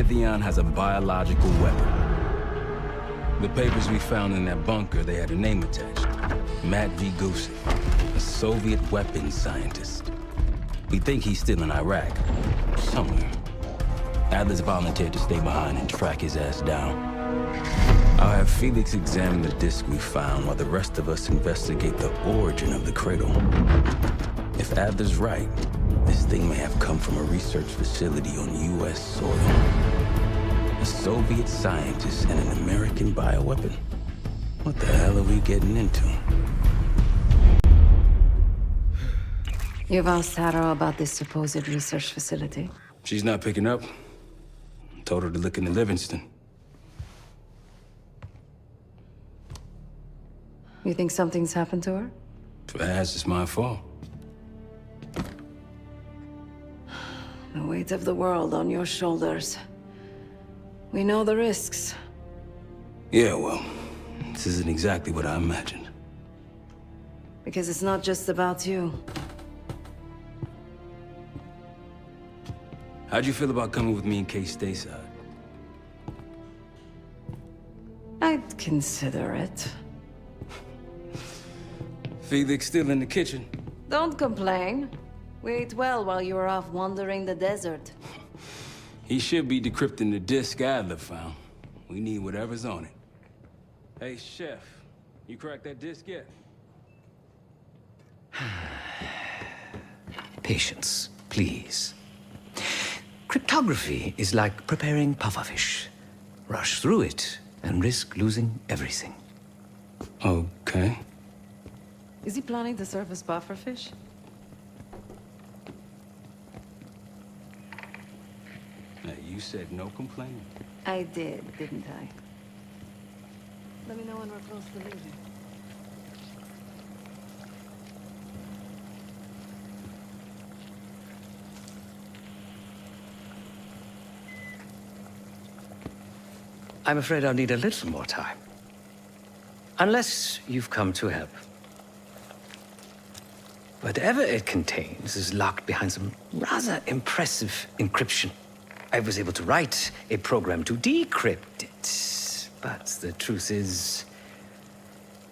Raytheon has a biological weapon. The papers we found in that bunker, they had a name attached. Matt V. Gusev, a Soviet weapons scientist. We think he's still in Iraq, somewhere. Adler's volunteered to stay behind and track his ass down. I'll have Felix examine the disk we found while the rest of us investigate the origin of the cradle. If Adler's right, this thing may have come from a research facility on U.S. soil. A Soviet scientist and an American bioweapon. What the hell are we getting into? You've asked Harrow about this supposed research facility? She's not picking up. Told her to look into Livingston. You think something's happened to her? If it has, it's my fault. The weight of the world on your shoulders. We know the risks. Yeah, well, this isn't exactly what I imagined. Because it's not just about you. How'd you feel about coming with me in case stateside? I'd consider it. Felix still in the kitchen. Don't complain. We ate well while you were off wandering the desert. He should be decrypting the disk Adler found. We need whatever's on it. Hey, Chef, you cracked that disk yet? Patience, please. Cryptography is like preparing pufferfish. Rush through it and risk losing everything. Okay. Is he planning to serve us pufferfish? Now, you said no complaining. I did, didn't I? Let me know when we're close to leaving. I'm afraid I'll need a little more time. Unless you've come to help. Whatever it contains is locked behind some rather impressive encryption. I was able to write a program to decrypt it, but the truth is,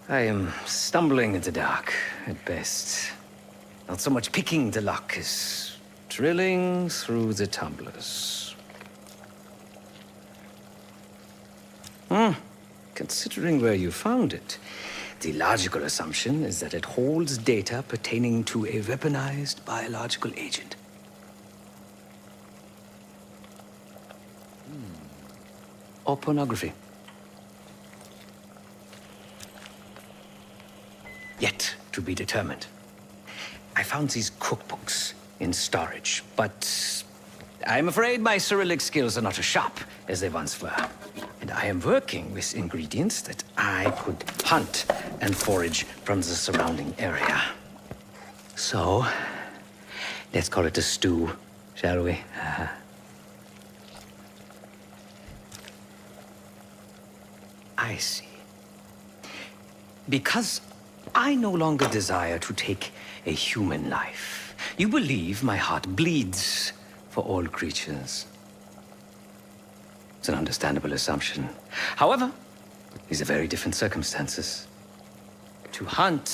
I am stumbling in the dark at best. Not so much picking the lock as drilling through the tumblers. Considering where you found it, the logical assumption is that it holds data pertaining to a weaponized biological agent. Or pornography. Yet to be determined. I found these cookbooks in storage, but I'm afraid my Cyrillic skills are not as sharp as they once were. And I am working with ingredients that I could hunt and forage from the surrounding area. So, let's call it a stew, shall we? I see. Because I no longer desire to take a human life, you believe my heart bleeds for all creatures. It's an understandable assumption. However, these are very different circumstances. To hunt,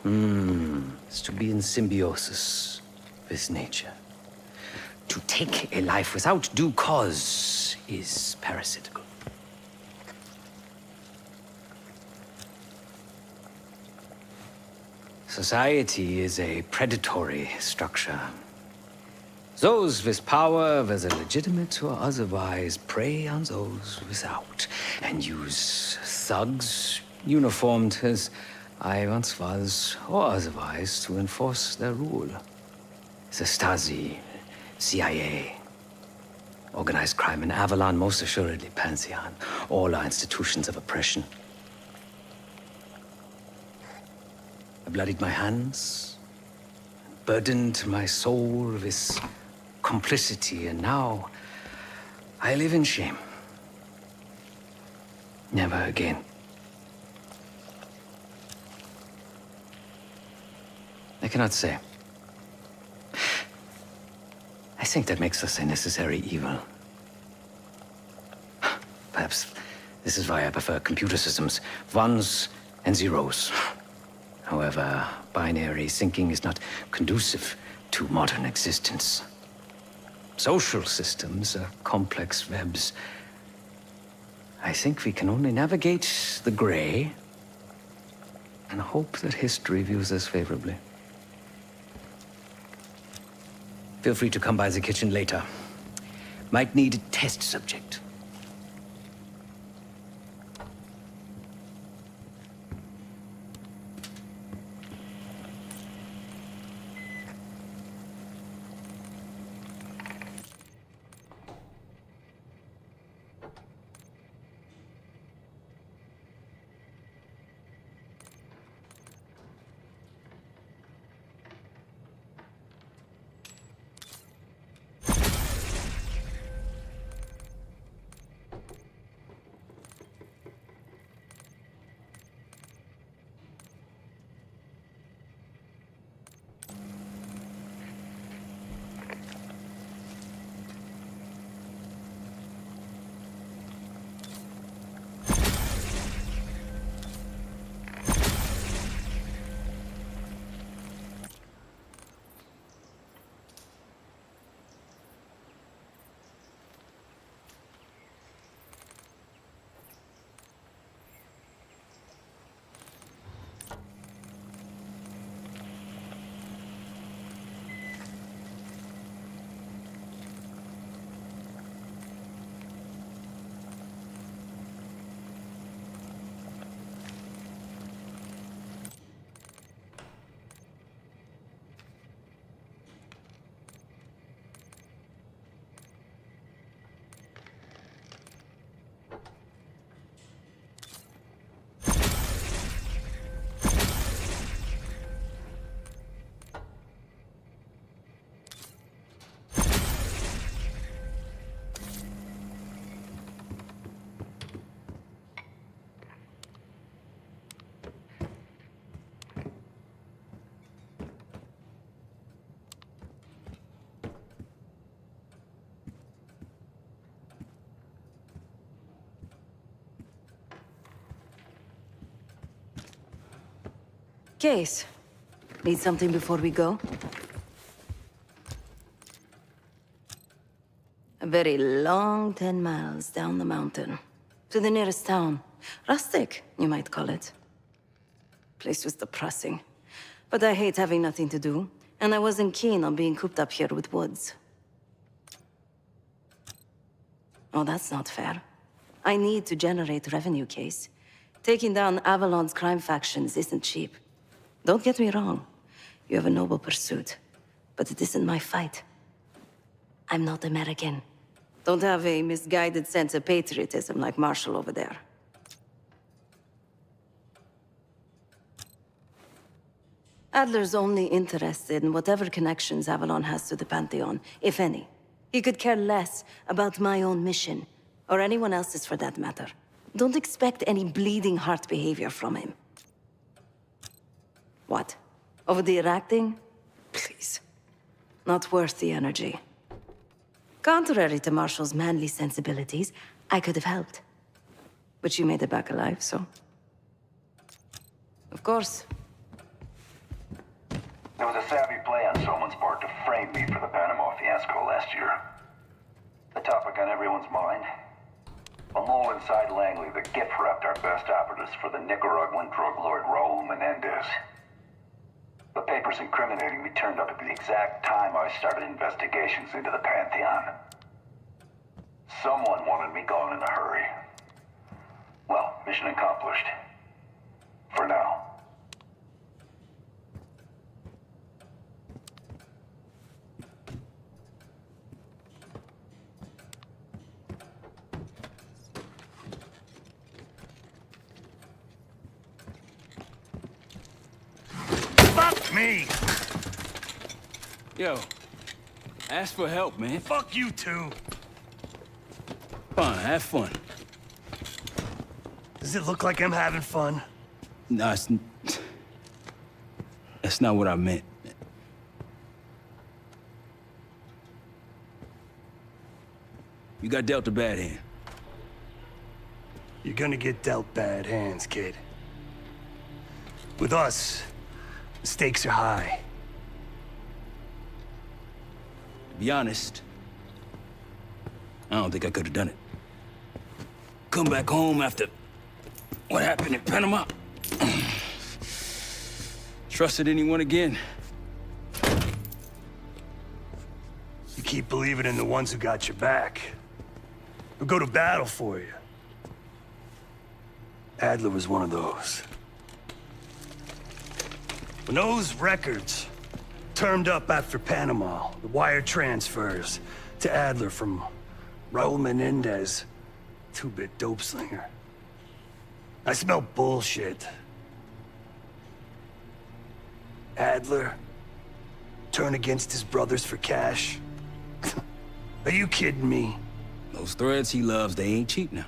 is to be in symbiosis with nature. To take a life without due cause is parasitical. Society is a predatory structure. Those with power, whether legitimate or otherwise, prey on those without, and use thugs, uniformed as I once was, or otherwise, to enforce their rule. The Stasi, CIA, organized crime in Avalon, most assuredly Pantheon, all are institutions of oppression. I bloodied my hands, burdened my soul with complicity, and now I live in shame. Never again. I cannot say. I think that makes us a necessary evil. perhaps this is why I prefer computer systems. Ones and zeros. However, binary syncing is not conducive to modern existence. Social systems are complex webs. I think we can only navigate the gray and hope that history views us favorably. Feel free to come by the kitchen later. Might need a test subject. Case. Need something before we go? A very long 10 miles down the mountain. To the nearest town. Rustic, you might call it. Place was depressing. But I hate having nothing to do, and I wasn't keen on being cooped up here with Woods. Oh, that's not fair. I need to generate revenue, Case. Taking down Avalon's crime factions isn't cheap. Don't get me wrong. You have a noble pursuit. But it isn't my fight. I'm not American. Don't have a misguided sense of patriotism like Marshall over there. Adler's only interested in whatever connections Avalon has to the Pantheon, if any. He could care less about my own mission, or anyone else's for that matter. Don't expect any bleeding heart behavior from him. What? Over the acting? Please. Not worth the energy. Contrary to Marshall's manly sensibilities, I could have helped. But you made it back alive, so... Of course. There was a savvy play on someone's part to frame me for the Panama fiasco last year. The topic on everyone's mind? A mole inside Langley that gift-wrapped our best operatives for the Nicaraguan drug lord Raul Menendez. The papers incriminating me turned up at the exact time I started investigations into the Pantheon. Someone wanted me gone in a hurry. Well, mission accomplished. For now. Fuck me! Yo, ask for help, man. Fuck you too! Fine, have fun. Does it look like I'm having fun? No, that's not what I meant. You got dealt a bad hand. You're gonna get dealt bad hands, kid. With us, the stakes are high. To be honest, I don't think I could have done it. Come back home after what happened in Panama. Trusted anyone again? You keep believing in the ones who got your back. Who go to battle for you. Adler was one of those. When those records turned up after Panama, the wire transfers to Adler from Raul Menendez, two-bit dope slinger. I smelled bullshit. Adler turn against his brothers for cash? Are you kidding me? Those threads he loves, they ain't cheap now.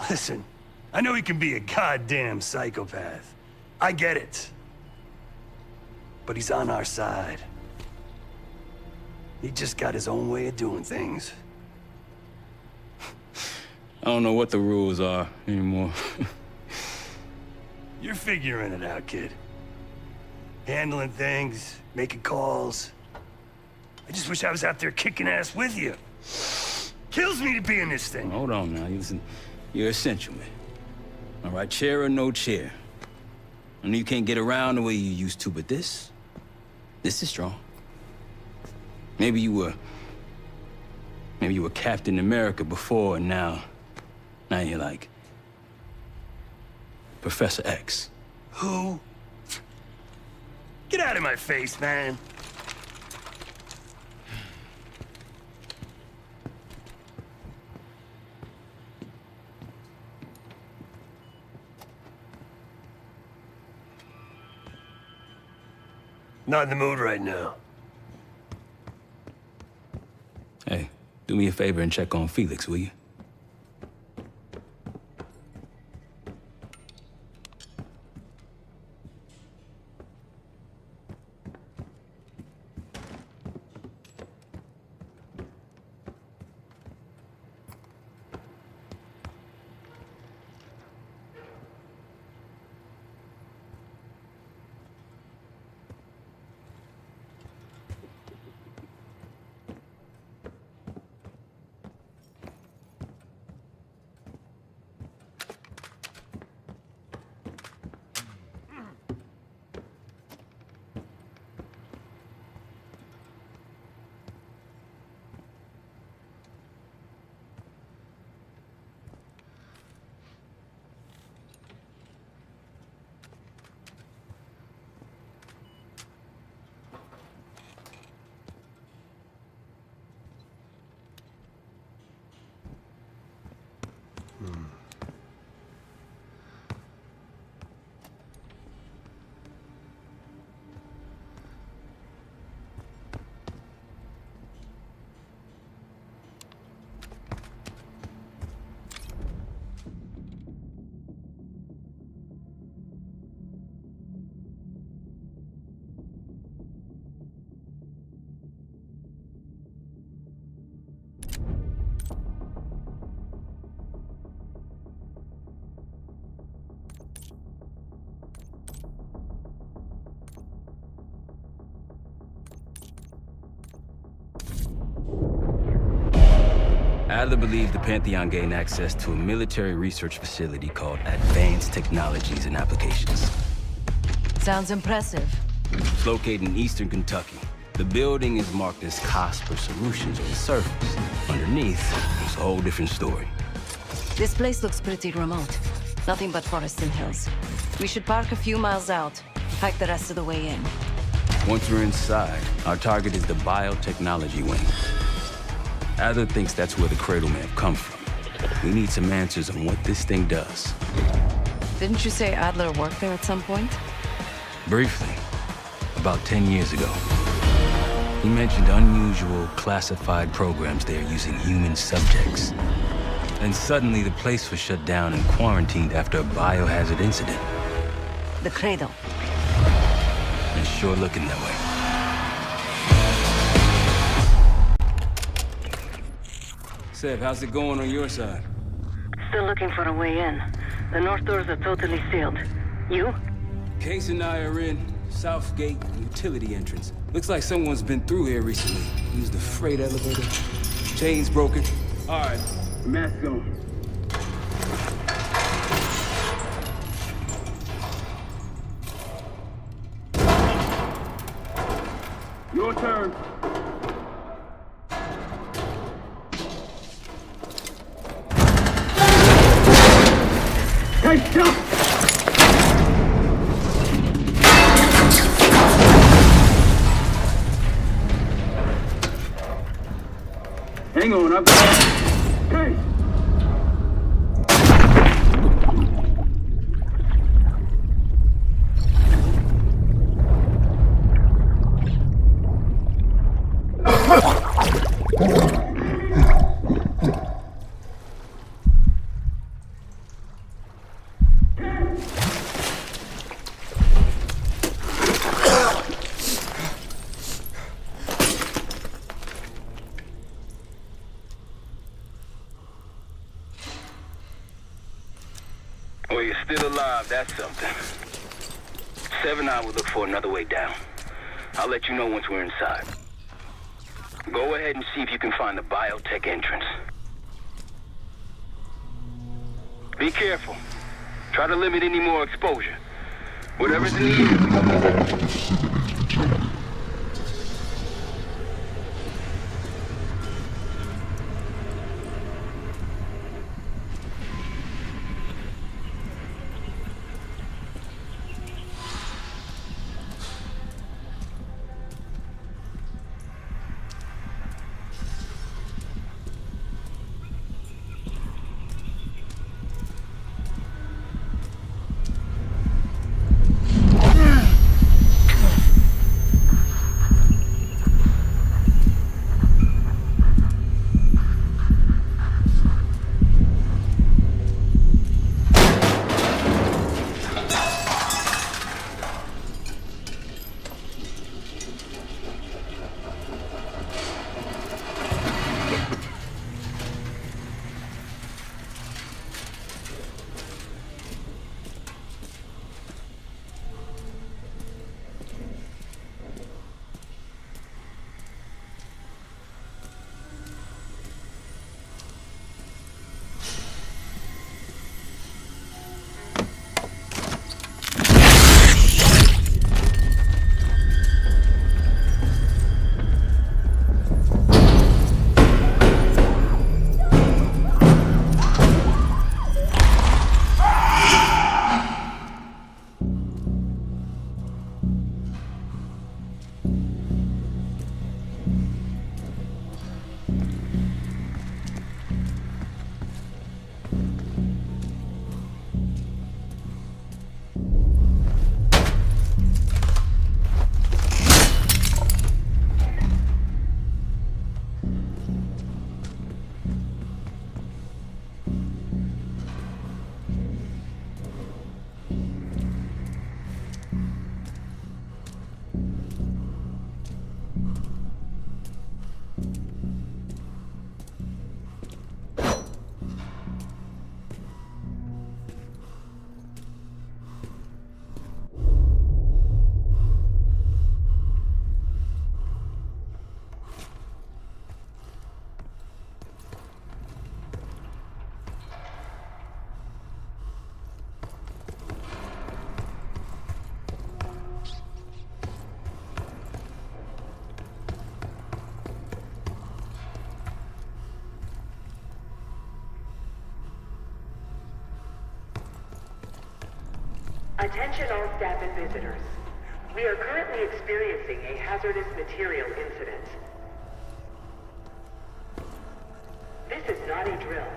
Listen, I know he can be a goddamn psychopath. I get it. But he's on our side. He just got his own way of doing things. I don't know what the rules are anymore. You're figuring it out, kid. Handling things, making calls. I just wish I was out there kicking ass with you. Kills me to be in this thing. Hold on now, listen. You're essential, man. All right, chair or no chair. I know you can't get around the way you used to, but this is strong. Maybe you were Captain America before, and now you're like Professor X. Who? Get out of my face, man. Not in the mood right now. Hey, do me a favor and check on Felix, will you? Adler believed the Pantheon gained access to a military research facility called Advanced Technologies and Applications. Sounds impressive. It's located in eastern Kentucky. The building is marked as Cosper Solutions on the surface. Underneath, it's a whole different story. This place looks pretty remote. Nothing but forests and hills. We should park a few miles out, hike the rest of the way in. Once we're inside, our target is the biotechnology wing. Adler thinks that's where the Cradle may have come from. We need some answers on what this thing does. Didn't you say Adler worked there at some point? Briefly, about 10 years ago. He mentioned unusual, classified programs there using human subjects. And suddenly the place was shut down and quarantined after a biohazard incident. The Cradle. It's sure looking that way. Seb, how's it going on your side? Still looking for a way in. The north doors are totally sealed. You? Case and I are in. South gate, utility entrance. Looks like someone's been through here recently. Used the freight elevator. Chains broken. All right, mask on. Your turn. Hey, stop! Hang on, I've got... Hey! Well, you're still alive, that's something. 7 I will look for another way down. I'll let you know once we're inside. Go ahead and see if you can find the biotech entrance. Be careful. Try to limit any more exposure. Whatever's needed. Attention all staff and visitors. We are currently experiencing a hazardous material incident. This is not a drill.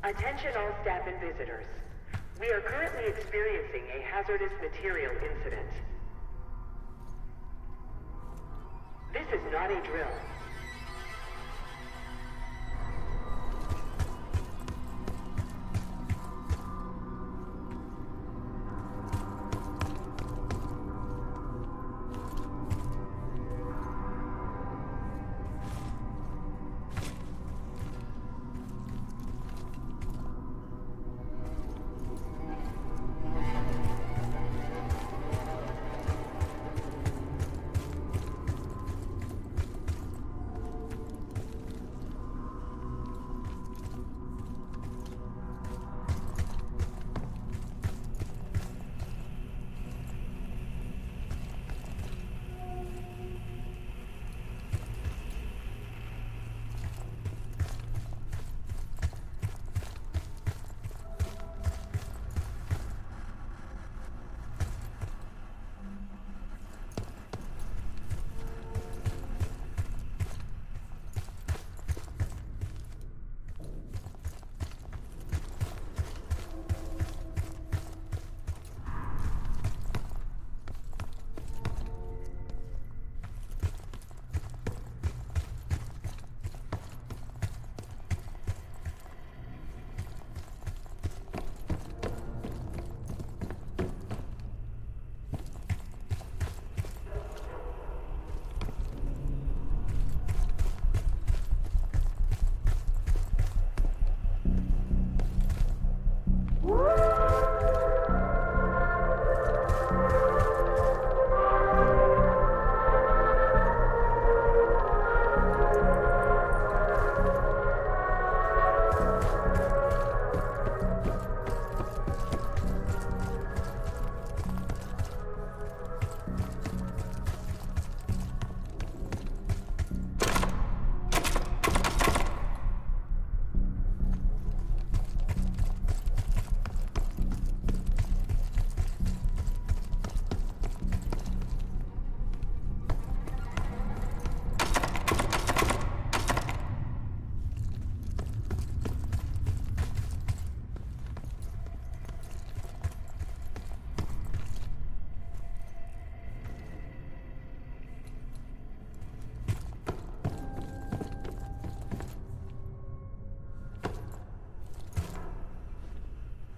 Attention all staff and visitors. We are currently experiencing a hazardous material incident. This is not a drill.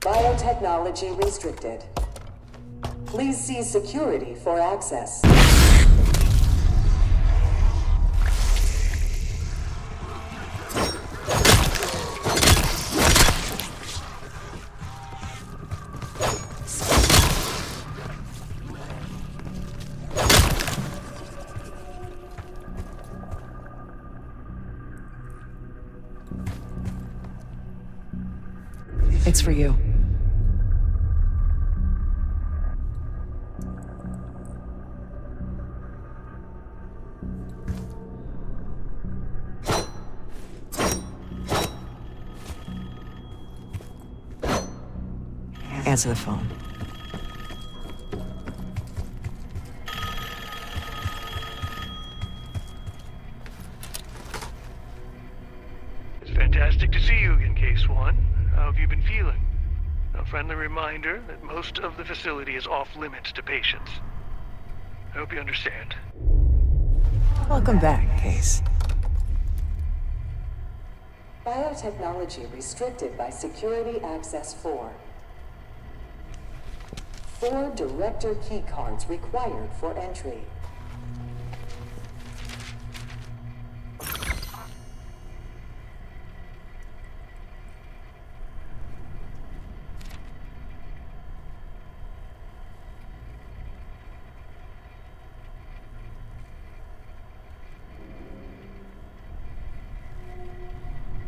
Biotechnology restricted. Please see security for access. It's for you. Answer the phone. It's fantastic to see you again, Case One. How have you been feeling? A friendly reminder that most of the facility is off limits to patients. I hope you understand. Welcome back, Case. Biotechnology restricted by Security Access 4. 4 director keycards required for entry.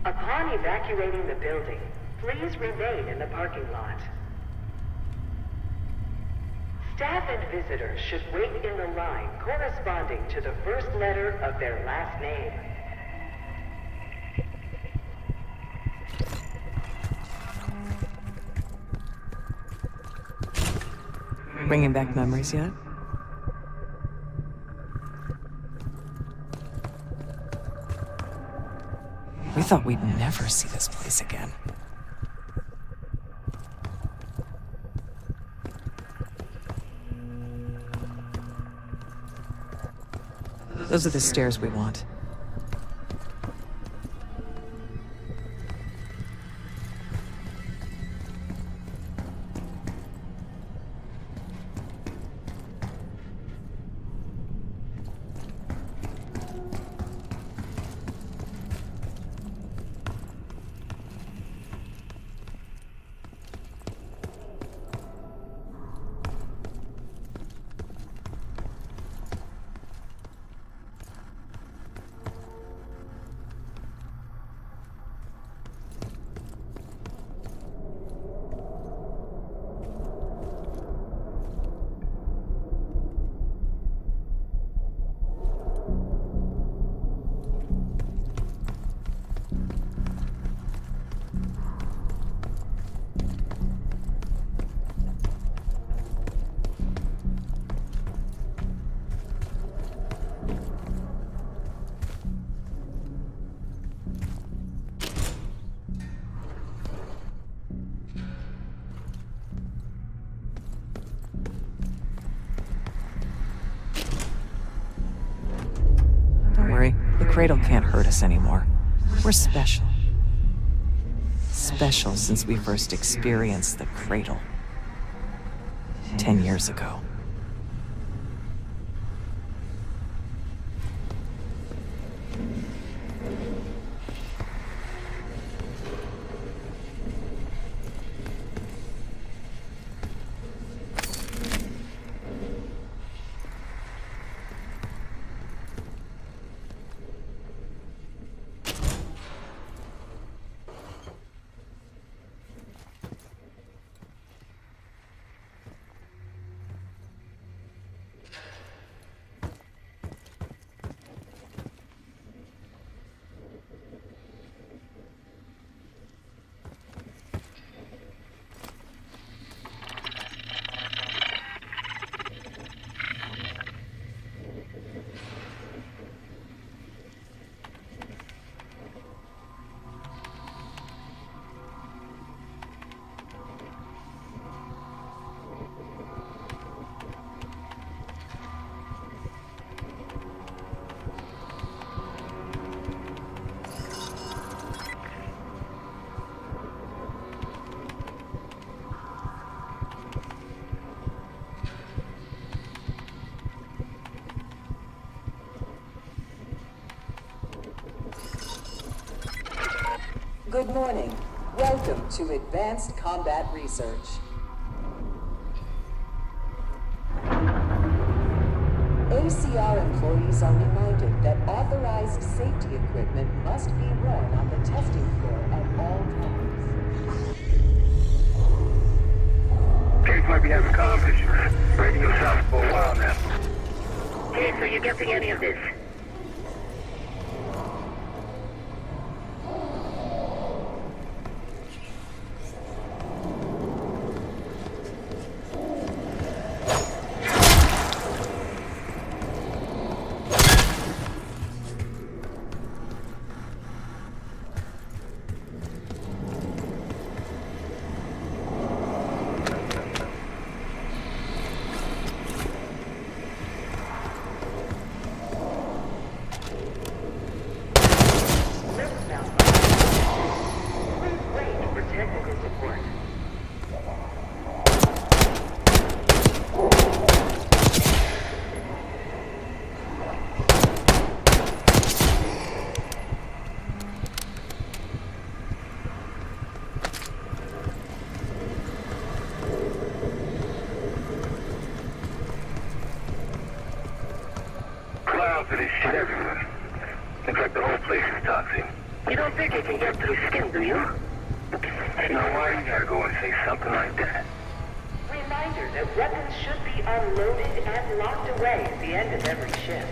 Upon evacuating the building, please remain in the parking lot. Staff and visitors should wait in the line corresponding to the first letter of their last name. Bringing back memories yet? We thought we'd never see this place again. Those are the stairs we want. Don't worry, the cradle can't hurt us anymore. We're special. Special since we first experienced the cradle. 10 years ago. Good morning. Welcome to Advanced Combat Research. ACR employees are reminded that authorized safety equipment must be worn on the testing floor at all times. Case might be having comm issues. Radio south for a while now. Case, are you getting any of this? Clouds of this shit everywhere. Looks like the whole place is toxic. You don't think it can get through skin, do you? Now why you gotta go and say something like that? Reminder that weapons should be unloaded and locked away at the end of every shift.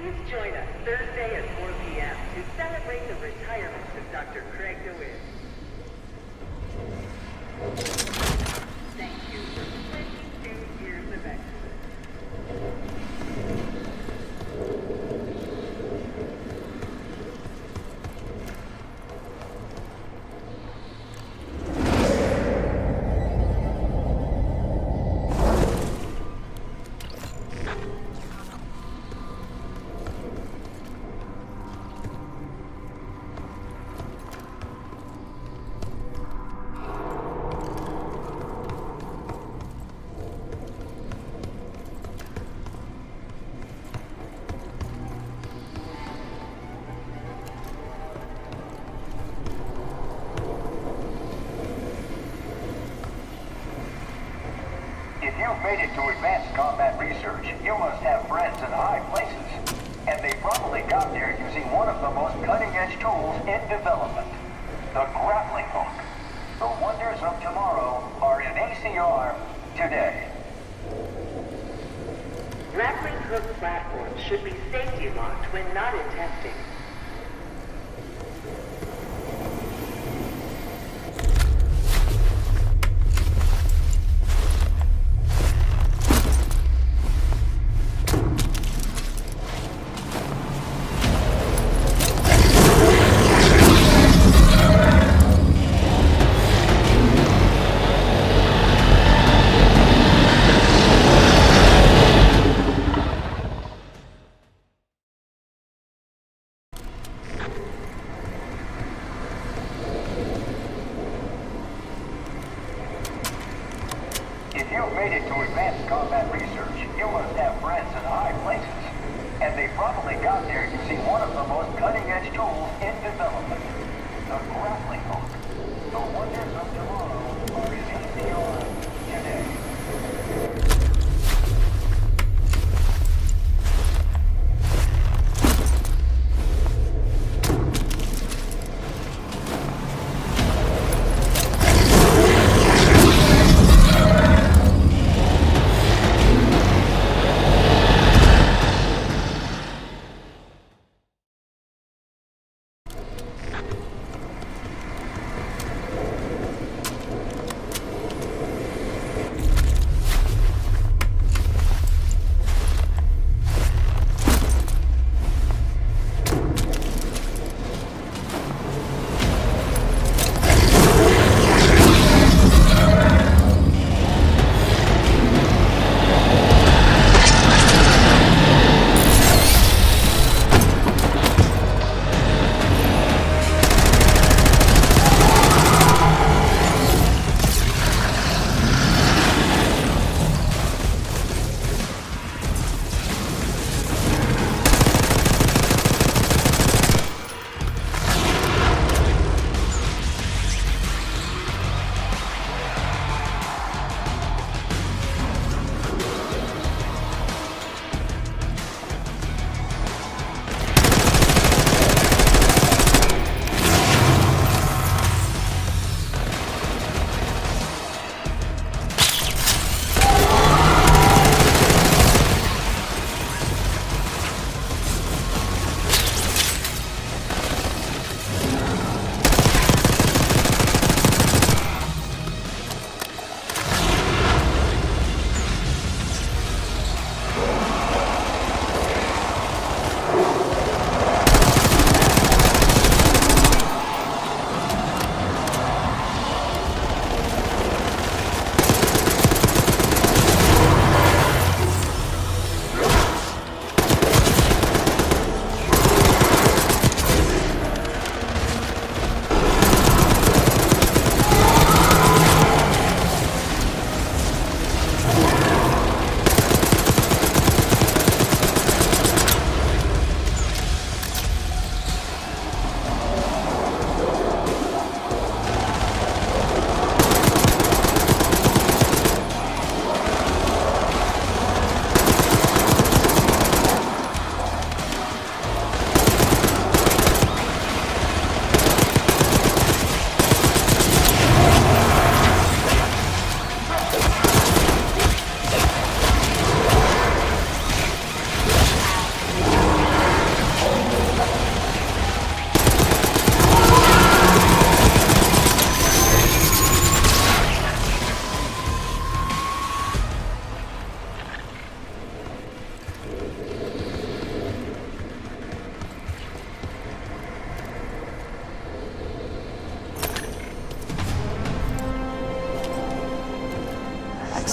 Please join us Thursday at 4 p.m. to celebrate the retirement of Dr. Craig DeWitt. Thank you for 22 years of excellence. If you've made it to advanced combat research, you must have friends in high places. And they probably got there using one of the most cutting-edge tools in development, the grappling hook. The wonders of tomorrow are in ACR today. Grappling hook platforms should be safety locked when not in testing. If you've made it to advanced combat research, you must have friends in high places. And they probably got there using one of the most cutting-edge tools in development, the grappling hook. The wonders of tomorrow are in ACR today.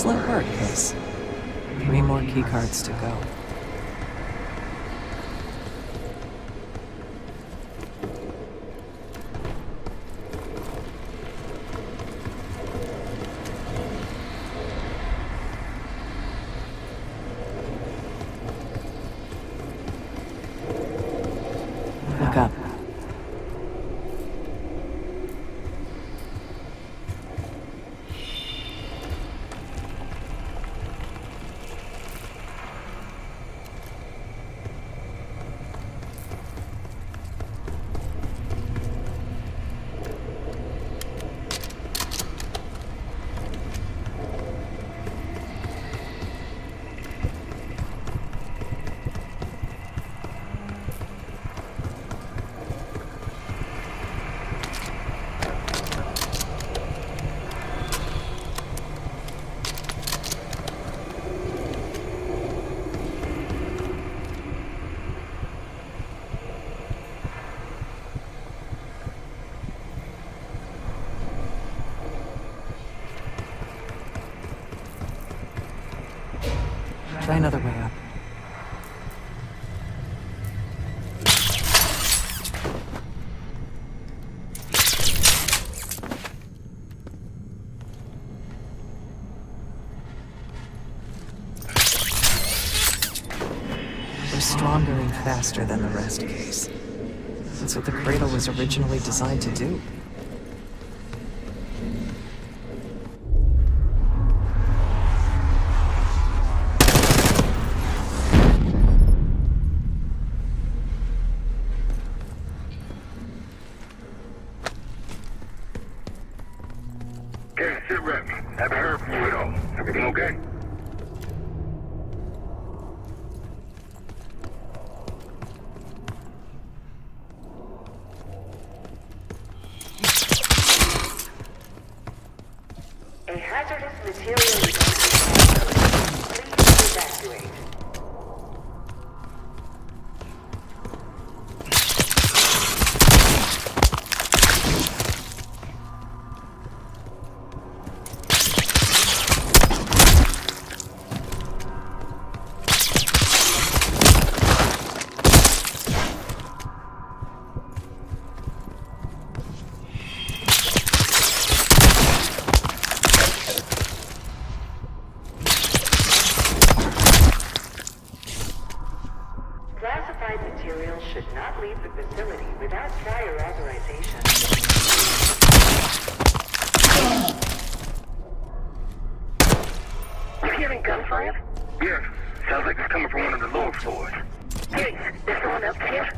Slow work, Case. 3 more keycards to go. Look up. Try another way up. We're stronger and faster than the rest, Case. That's what the Cradle was originally designed to do. Okay, sit rep. Haven't heard from you at all. Everything okay? A hazardous material is on the Please evacuate. Classified material should not leave the facility without prior authorization. You hearing gunfire? Yes. Sounds like it's coming from one of the lower floors. Hey, there's someone else here?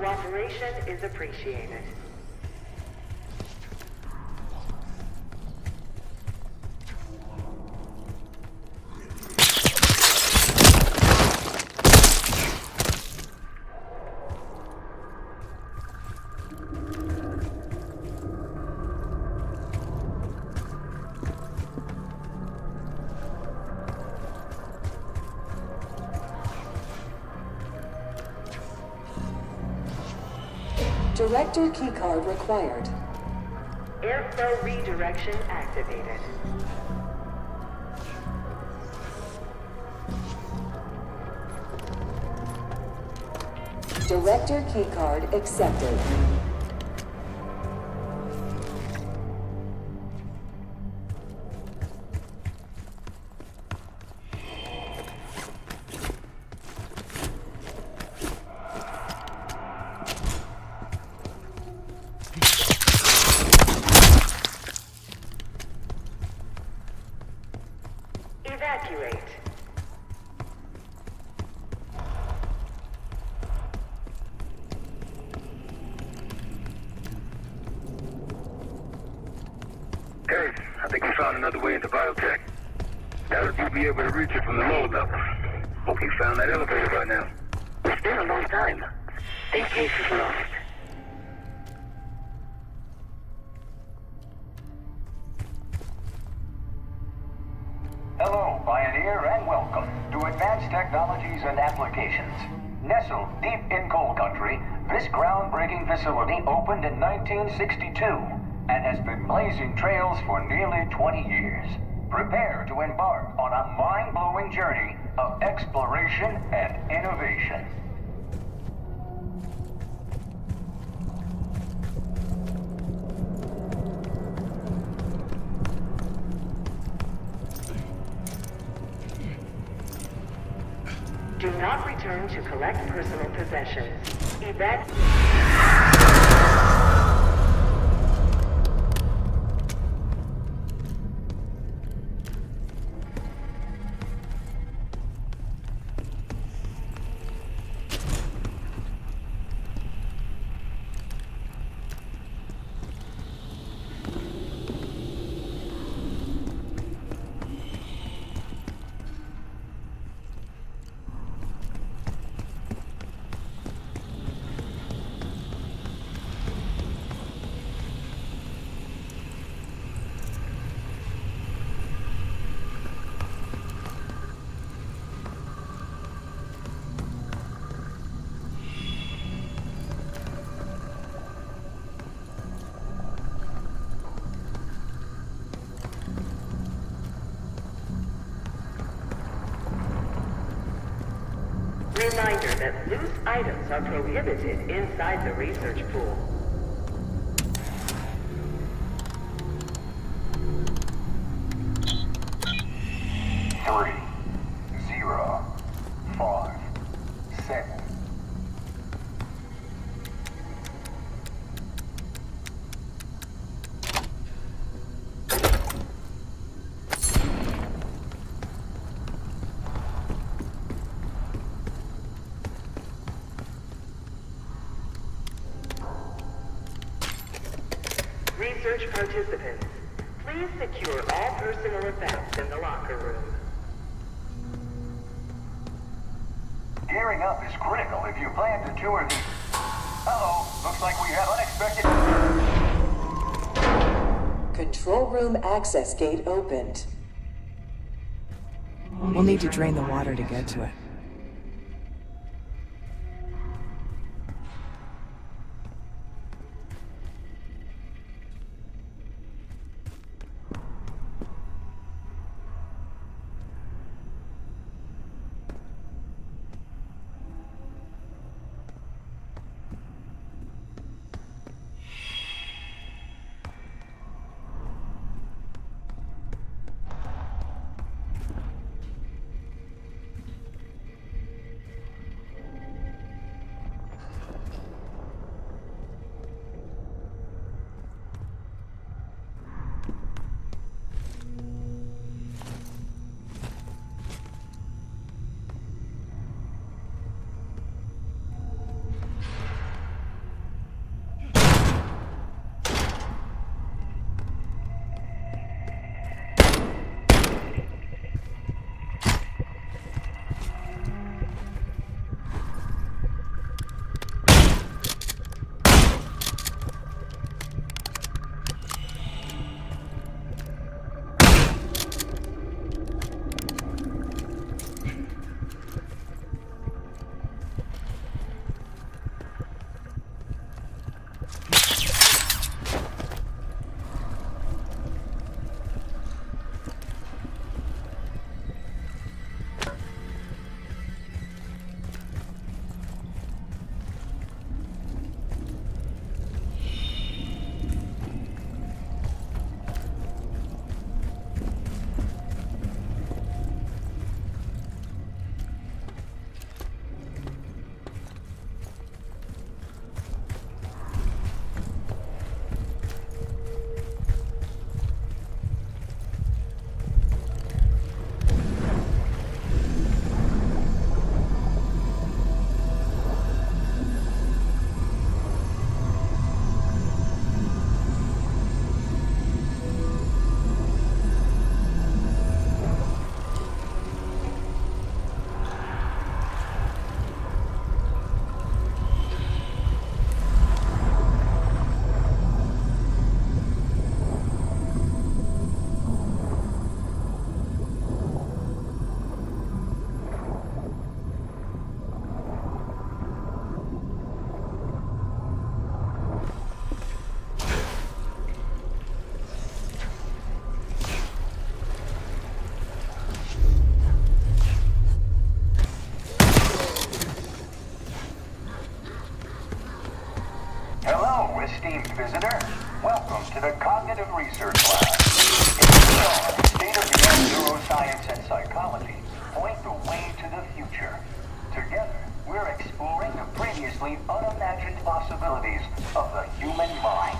Cooperation is appreciated. Director keycard required. Airflow redirection activated. Director keycard accepted. Evacuate. Hey, I think we found another way into biotech. Doubt you'll be able to reach it from the lower level. Hope you found that elevator by now. It's been a long time. In case of lost. Hello, Pioneer, and welcome to Advanced Technologies and Applications. Nestled deep in coal country, this groundbreaking facility opened in 1962 and has been blazing trails for nearly 20 years. Prepare to embark on a mind-blowing journey of exploration and innovation. Do not return to collect personal possessions. Reminder that loose items are prohibited inside the research pool. Three, 0, 5, 7. Research participants, please secure all personal effects in the locker room. Gearing up is critical if you plan to tour the... Uh-oh, looks like we have unexpected... Control room access gate opened. We'll need to drain the water to get to it. the Cognitive Research Lab. It's state-of-the-art neuroscience and psychology point the way to the future. Together, we're exploring the previously unimagined possibilities of the human mind.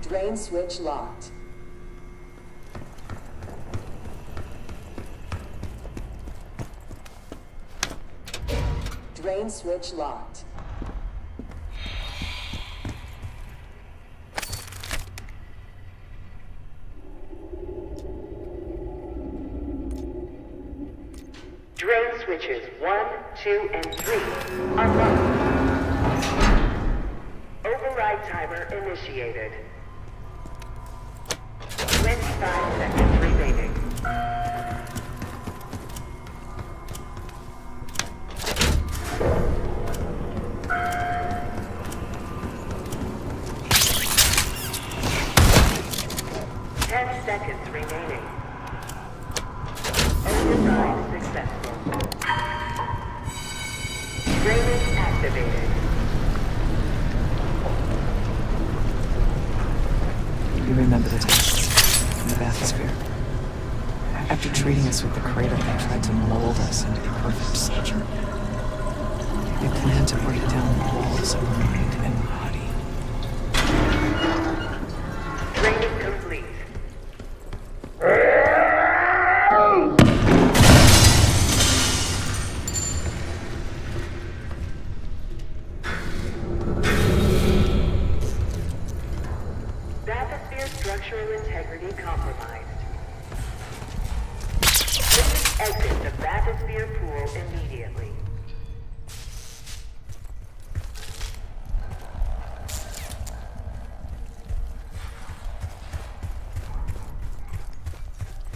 Drain switch locked. Drain switch locked. Drain switches 1, 2, and 3 are locked. Override timer initiated. 25 seconds remaining. Seconds remaining. Override successful. Drainage activated. You remember the tests in the bathysphere? After treating us with the cradle, they tried to mold us into the perfect soldier. They planned to break down the walls of mind and body. Training complete. Bathysphere structural integrity compromised. Please exit the bathysphere pool immediately.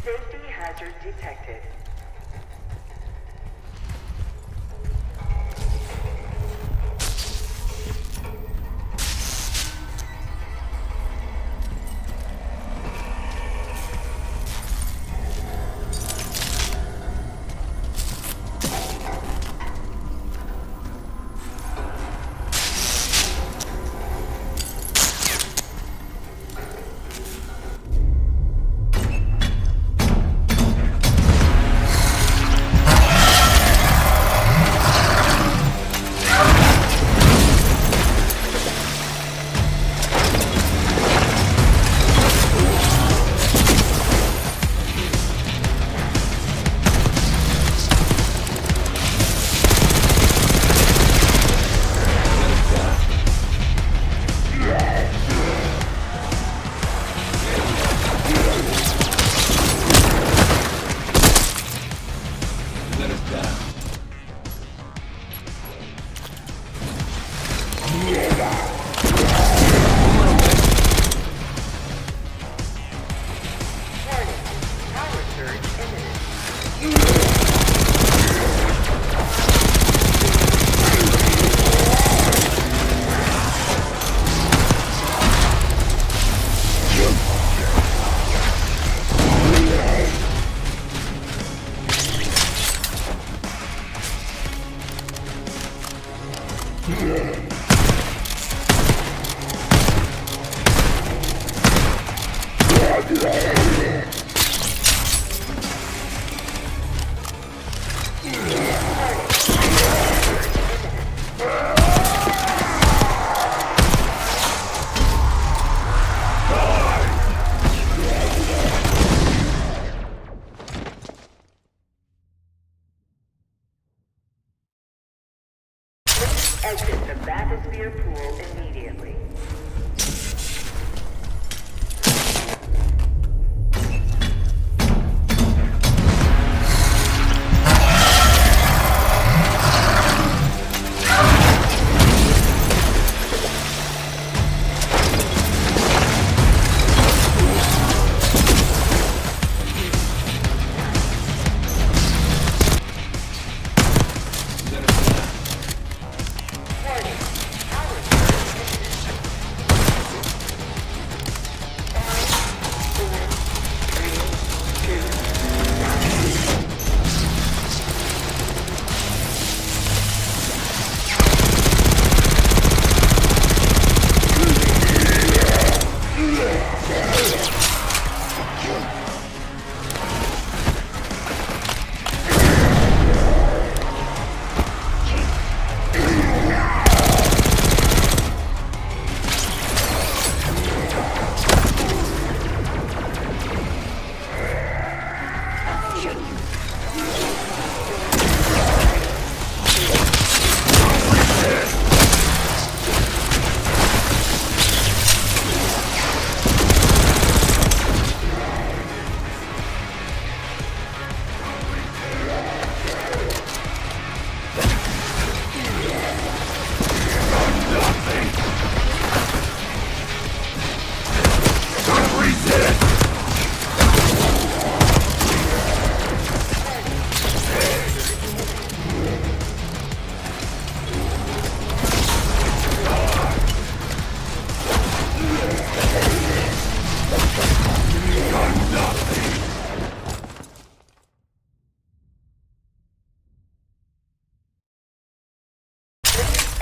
Safety hazard detected. Exit the bathysphere pool immediately.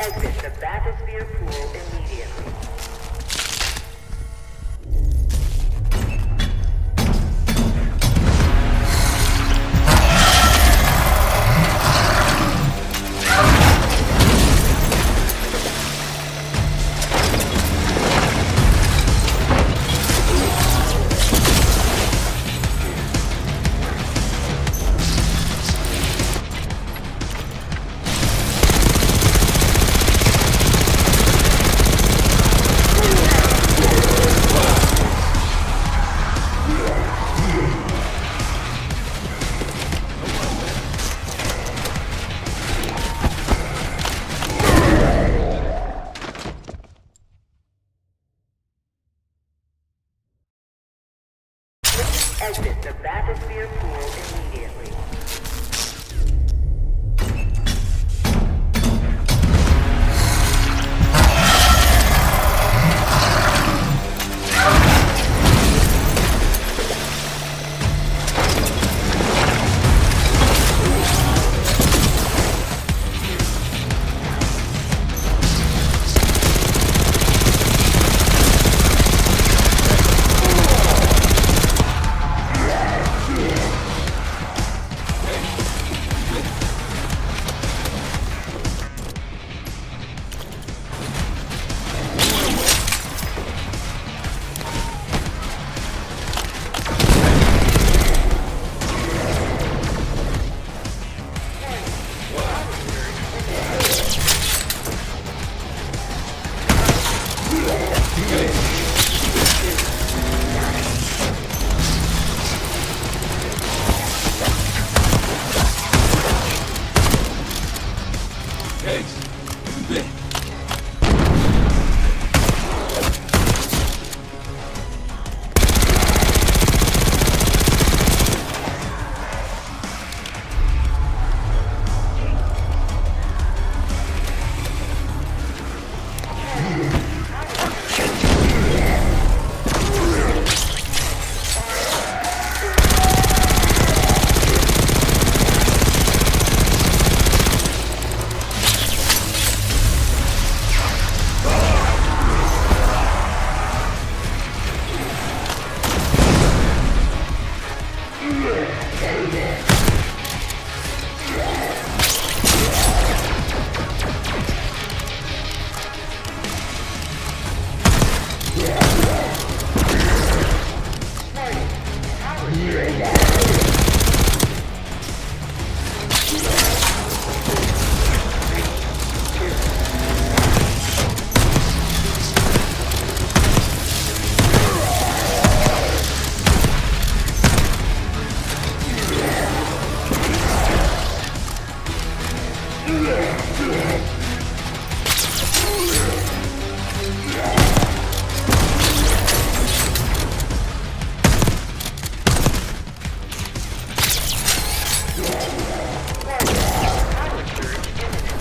Exit the bathysphere pool immediately. Power surge imminent.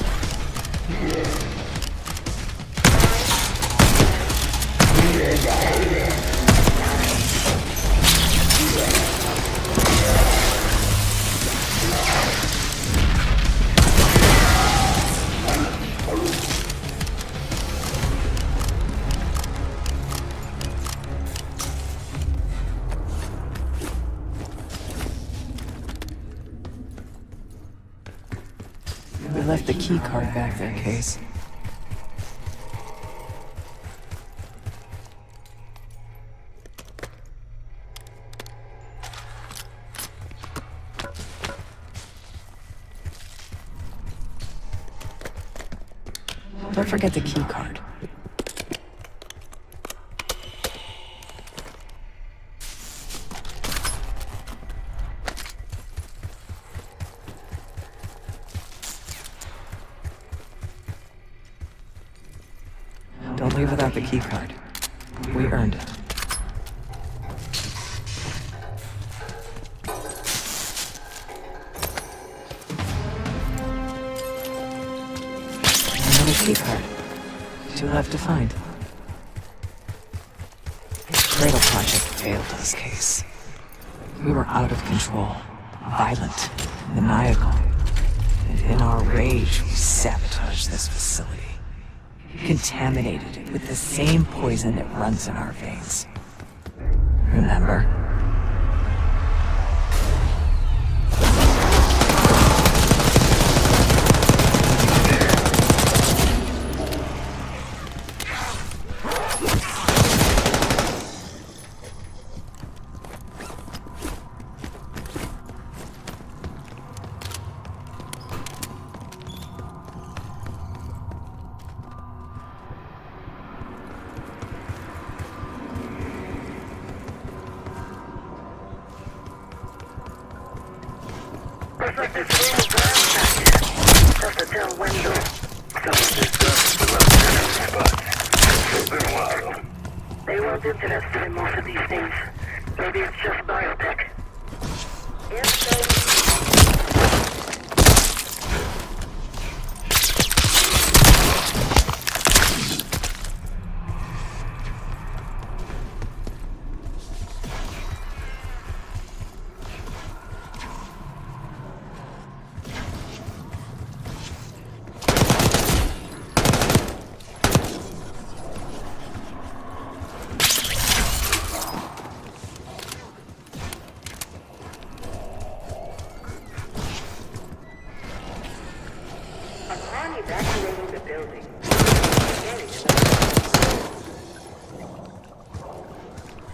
We left the key card back there, Case. Don't forget the key card. Don't leave without the key card. We earned it. Another key card. 2 left to find. Cradle Project failed us, Case. We were out of control, violent, maniacal. And in our rage, we sabotaged this facility. Contaminated it with the same poison that runs in our veins. Remember? Looks like this room is ransacked. Tough to tell when though. Some of this stuff is the left center spots. It's been a while. They weren't interested in most of these things. Maybe it's just biotech. If so, upon evacuating the building,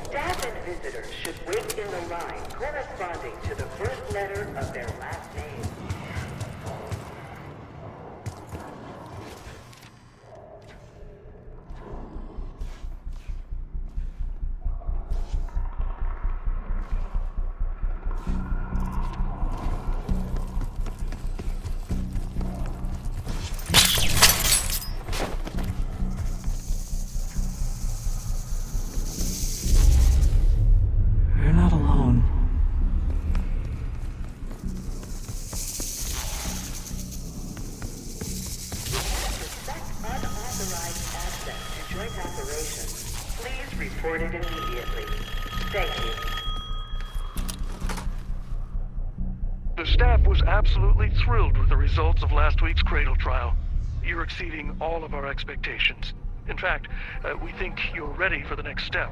staff and visitors should wait in the line corresponding to the first letter of their last name. You're not alone. Suspect unauthorized access to joint operations. Please report it immediately. Thank you. The staff was absolutely thrilled with the results of last week's Cradle trial. You're exceeding all of our expectations. In fact, we think you're ready for the next step.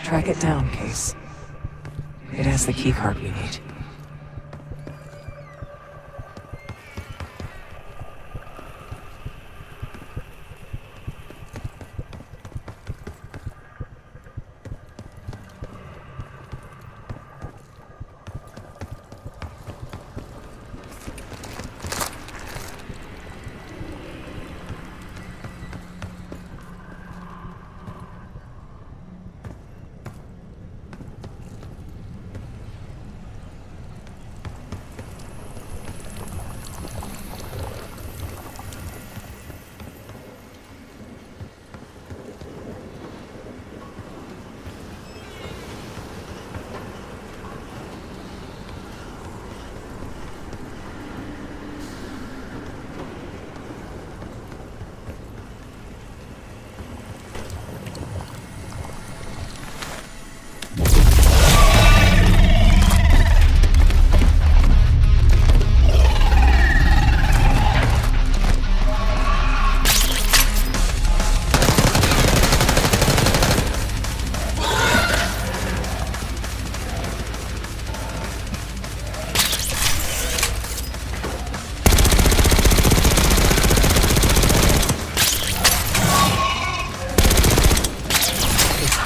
Track it down, Case. It has the keycard we need.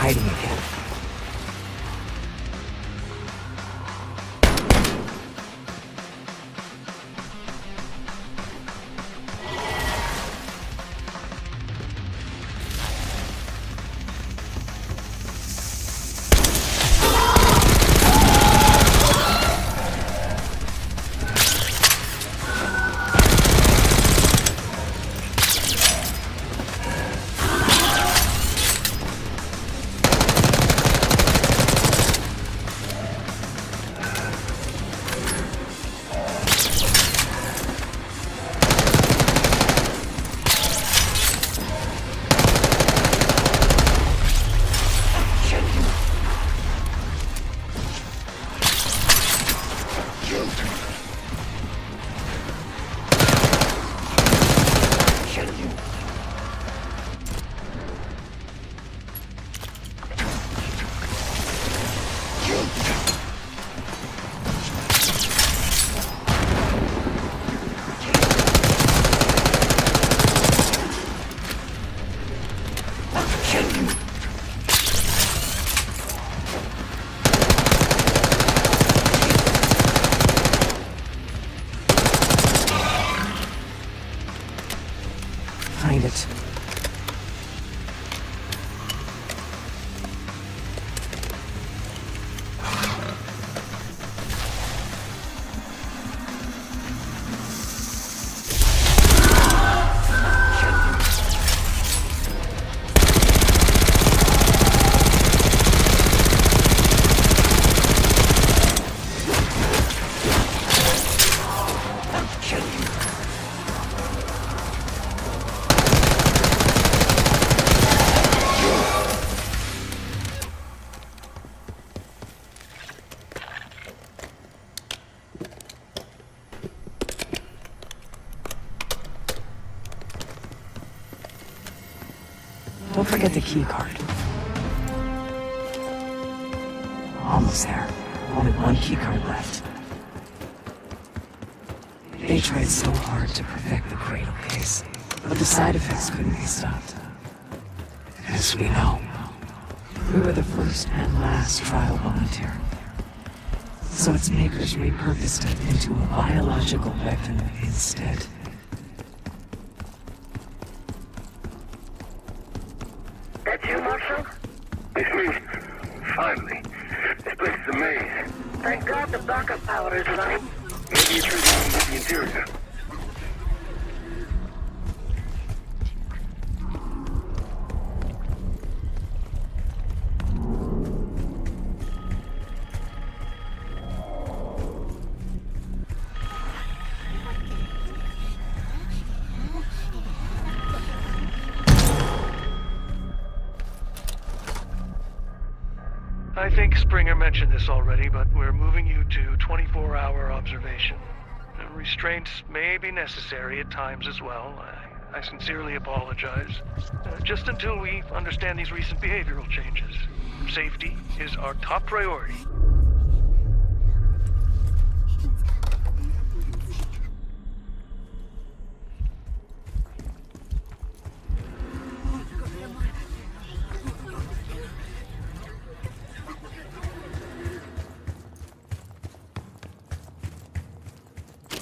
Hiding again. Find it. Don't forget the key card. Almost there. Only one key card left. They tried so hard to perfect the Cradle case, but the side effects couldn't be stopped. As we know, we were the first and last trial volunteer. So its makers repurposed it into a biological weapon instead. That's you, Marshal? It's me. Finally. This place is a maze. Thank God the backup power is running. Maybe you're treating me with the interior. I think Springer mentioned this already, but we're moving you to 24-hour observation. Restraints may be necessary at times as well. I sincerely apologize. Just until we understand these recent behavioral changes. Safety is our top priority.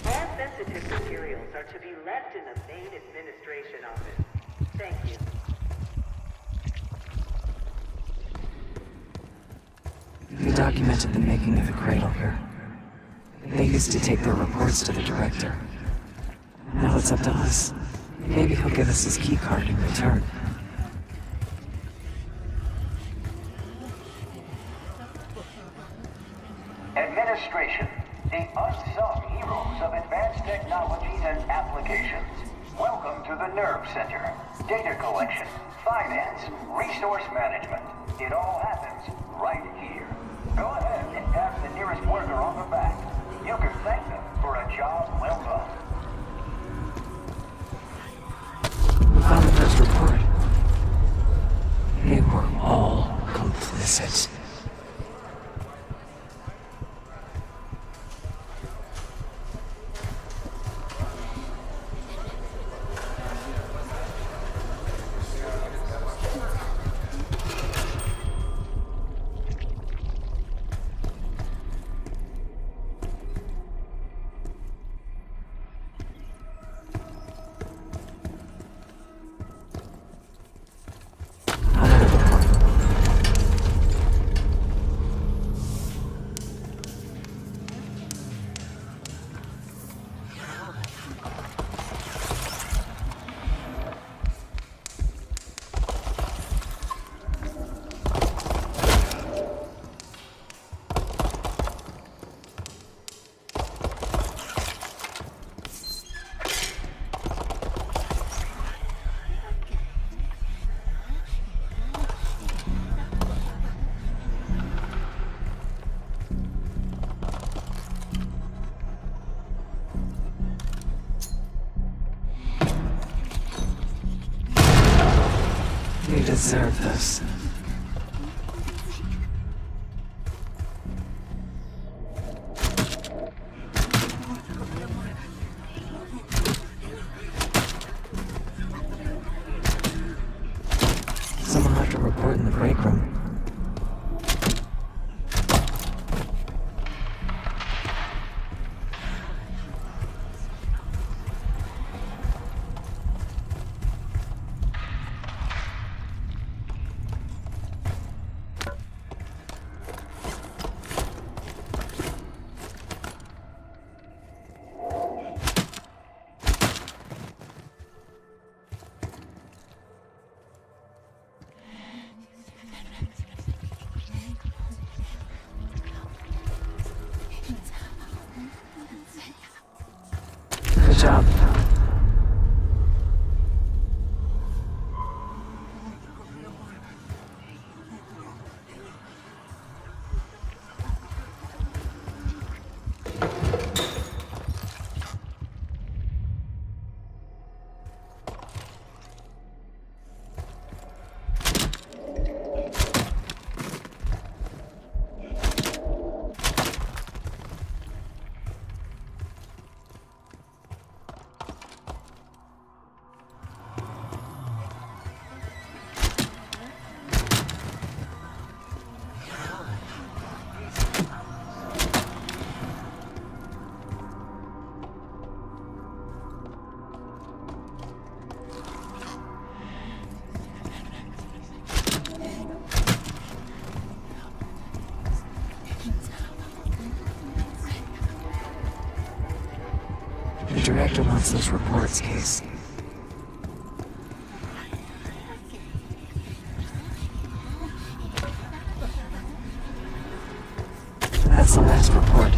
All sensitive materials are to be left in the main administration office. Thank you. We documented the making of the cradle here. They used to take their reports to the director. Now it's up to us. Maybe he'll give us his key card in return. Administration, the unsung heroes of advanced technologies and applications. Welcome to the Nerve Center. Data collection, finance, resource management. It all happens right here. Go ahead and tap the nearest worker on the back. You can thank them for a job well done. We found the first report. They were all complicit. You deserve this. Someone left a report in the break room. Good job. The director wants those reports, Case. That's the last report.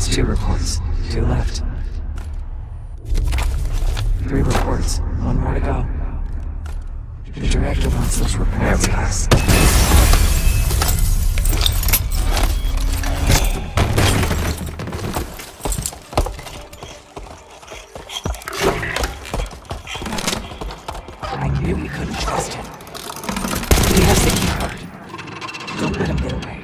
That's 2 reports. 2 left. 3 reports. 1 more to go. The director wants those reports fast. I knew we couldn't trust him. He has the key card. Don't let him get away.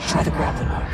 Try to grab the mark.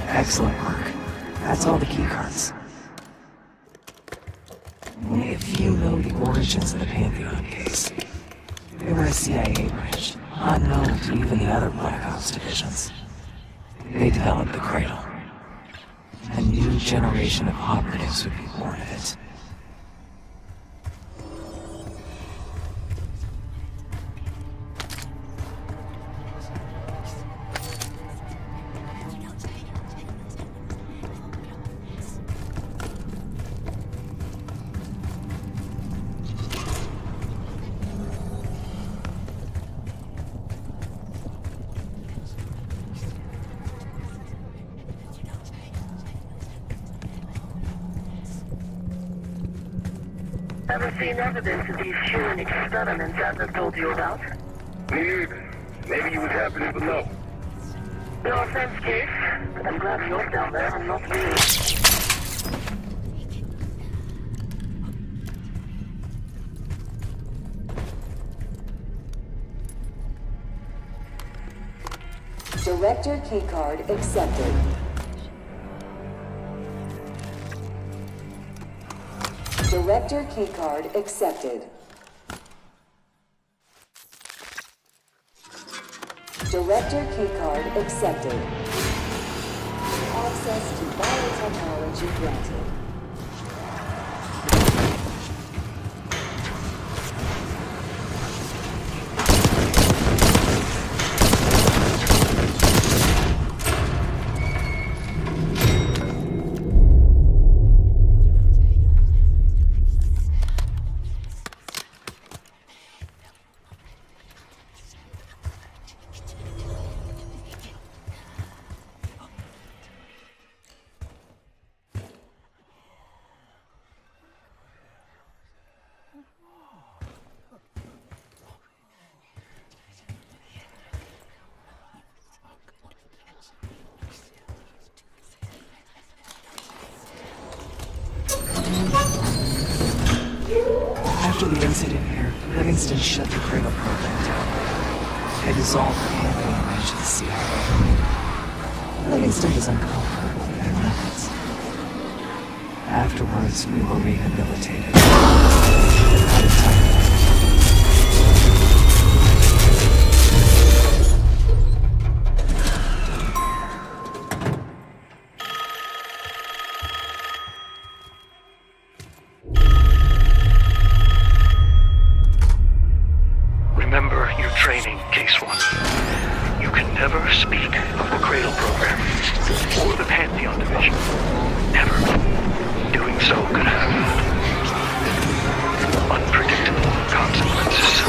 Excellent work. That's all the keycards. Only a few know the origins of the Pantheon case. They were a CIA branch, unknown to even the other Black Ops divisions. They developed the Cradle. A new generation of operatives would be born of it. Ever seen evidence of these human experiments Adler told you about? Me neither. Maybe he was happening below. No offense, Case, but I'm glad you're down there and not me. Director keycard accepted. Director keycard accepted. Director keycard accepted. Access to biotechnology granted. After the incident here, Livingston shut the Cradle program down. They dissolved the Pantheon branch of the CIA. Livingston was uncomfortable with their methods. Afterwards, we were rehabilitated. Out of time. Remember your training, Case One. You can never speak of the Cradle program or the Pantheon division. Never. Doing so could have unpredictable consequences.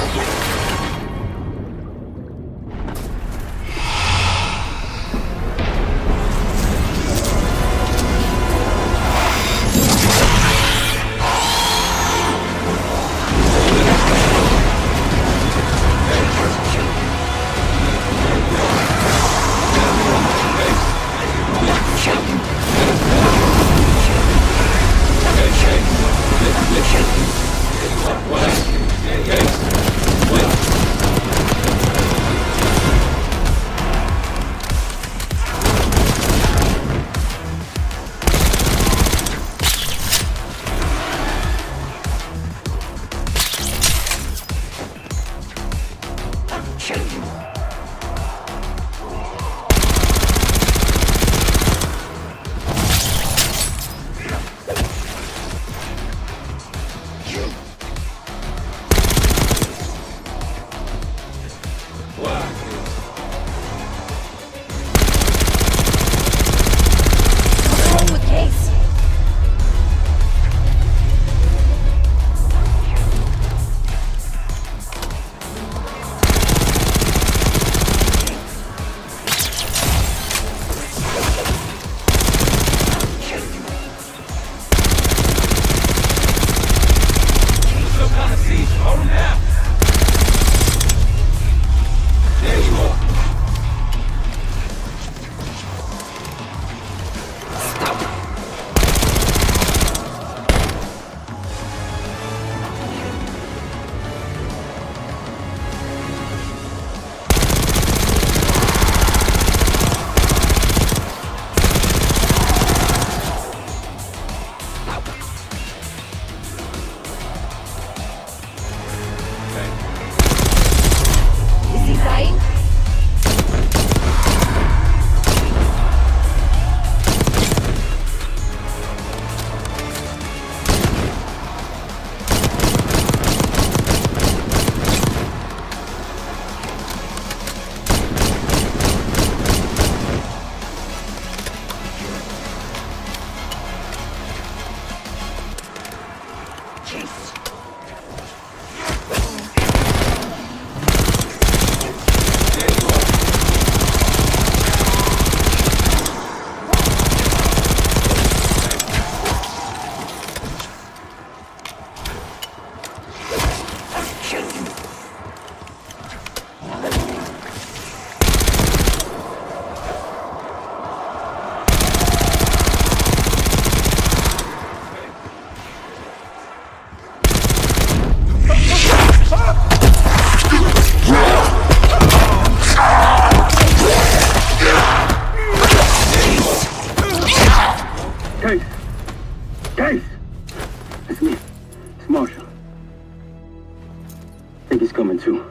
think he's coming too.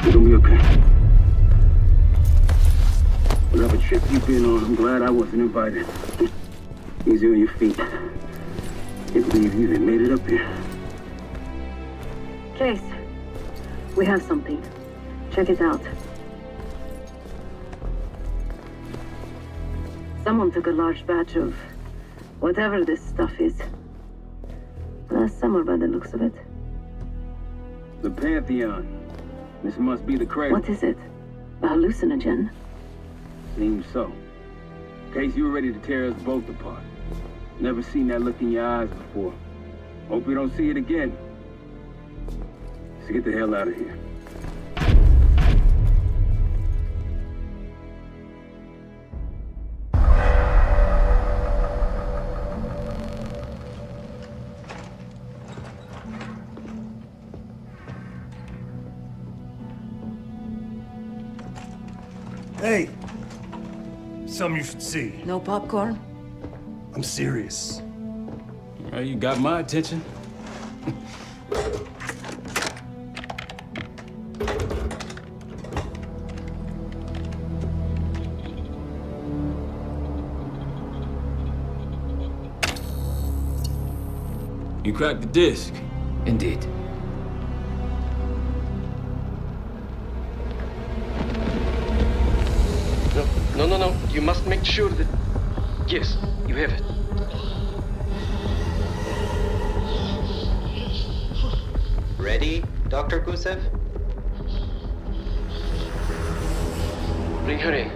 You're gonna be okay. Whatever trip you've been on, I'm glad I wasn't invited. Easy on your feet. Can't believe you even made it up here. Case, we have something. Check it out. Someone took a large batch of whatever this stuff is. Last summer by the looks of it. The Pantheon. This must be the cradle. What is it? A hallucinogen? Seems so. Case, you were ready to tear us both apart. Never seen that look in your eyes before. Hope we don't see it again. Let's get the hell out of here. Hey! Something you should see. No popcorn? I'm serious. Well, you got my attention. You cracked the disc. Indeed. No. You must make sure that... Yes, you have it. Ready, Dr. Gusev? Bring her in.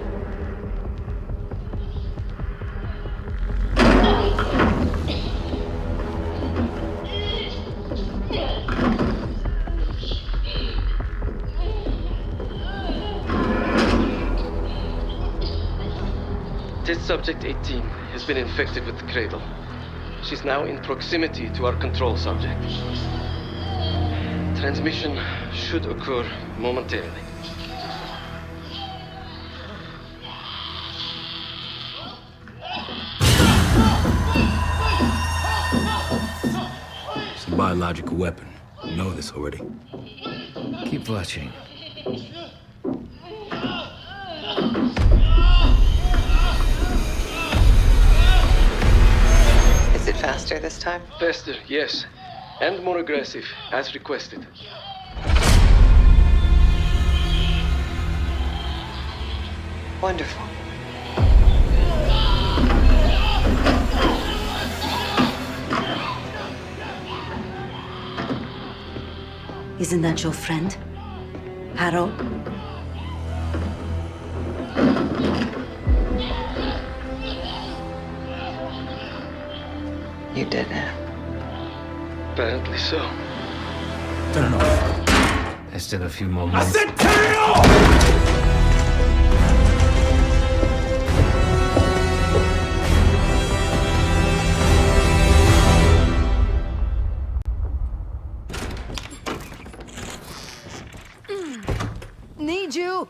Test subject 18 has been infected with the cradle. She's now in proximity to our control subject. Transmission should occur momentarily. It's a biological weapon. You know this already. Keep watching. Is it faster this time? Faster, yes. And more aggressive, as requested. Wonderful. Isn't that your friend? Harrow? You did it. Apparently so. Turn off. There's still a few more moments. I said turn it off! Need you!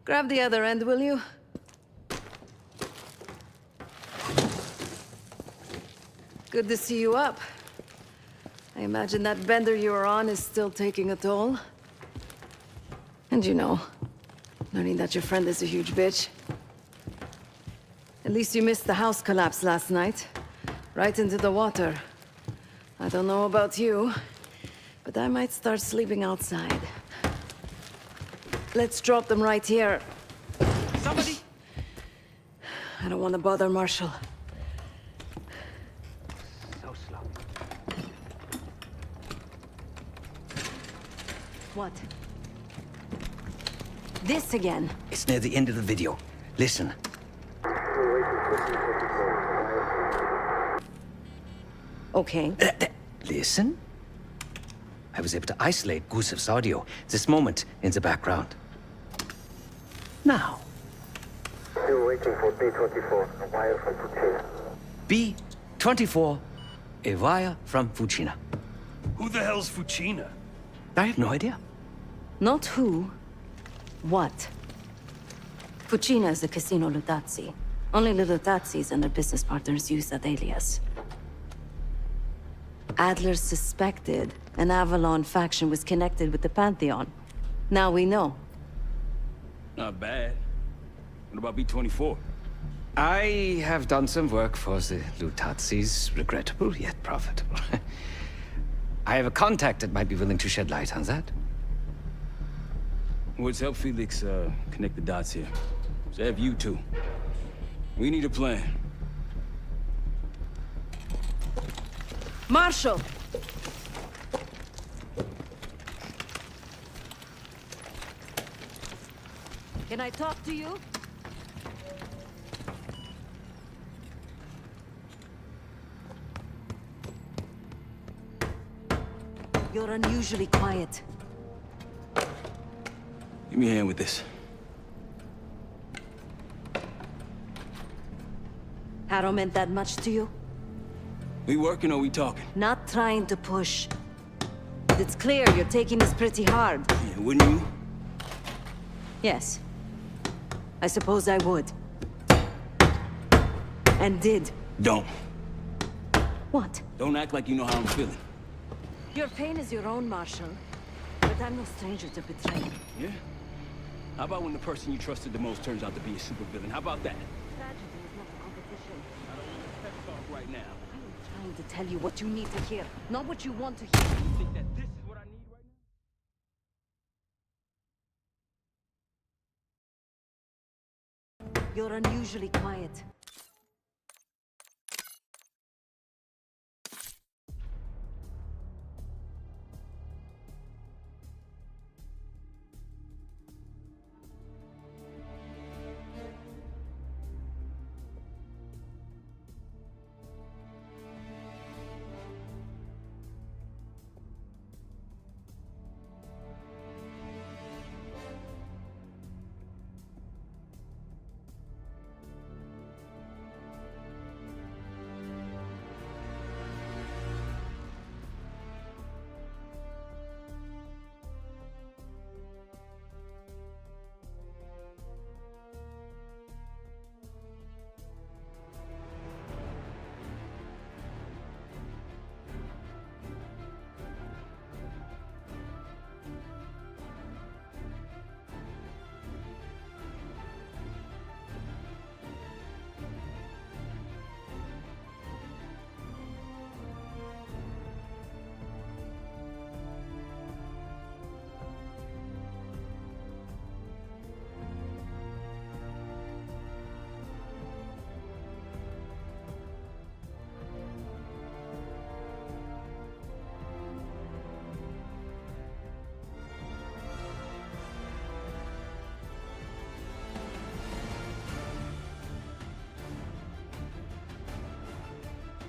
Grab the other end, will you? Good to see you up. I imagine that bender you were on is still taking a toll. And you know, learning that your friend is a huge bitch. At least you missed the house collapse last night. Right into the water. I don't know about you, but I might start sleeping outside. Let's drop them right here. Somebody! I don't want to bother Marshall. So slow. What? This again? It's near the end of the video. Listen. Okay. Listen. I was able to isolate Gusev's audio. This moment in the background. Now. Still waiting for B-24, a wire from Fucina. B-24, a wire from Fucina. Who the hell's Fucina? I have no idea. Not who. What? Fucina is the Casino Lutazzi. Only little Tatsis and their business partners use that alias. Adler suspected an Avalon faction was connected with the Pantheon. Now we know. Not bad. What about B-24? I have done some work for the Lutazis, regrettable yet profitable. I have a contact that might be willing to shed light on that. Let's help Felix connect the dots here. So have you two. We need a plan. Marshal! Can I talk to you? You're unusually quiet. Give me a hand with this. Harrow meant that much to you? We working or we talking? Not trying to push. It's clear you're taking this pretty hard. Yeah, wouldn't you? Yes. I suppose I would. And did. Don't. What? Don't act like you know how I'm feeling. Your pain is your own, Marshal. But I'm no stranger to betrayal. Yeah? How about when the person you trusted the most turns out to be a supervillain? How about that? Tragedy is not a competition. I don't want to pep talk right now. I'm trying to tell you what you need to hear, not what you want to hear. You think that this is what I need right now? You're unusually quiet.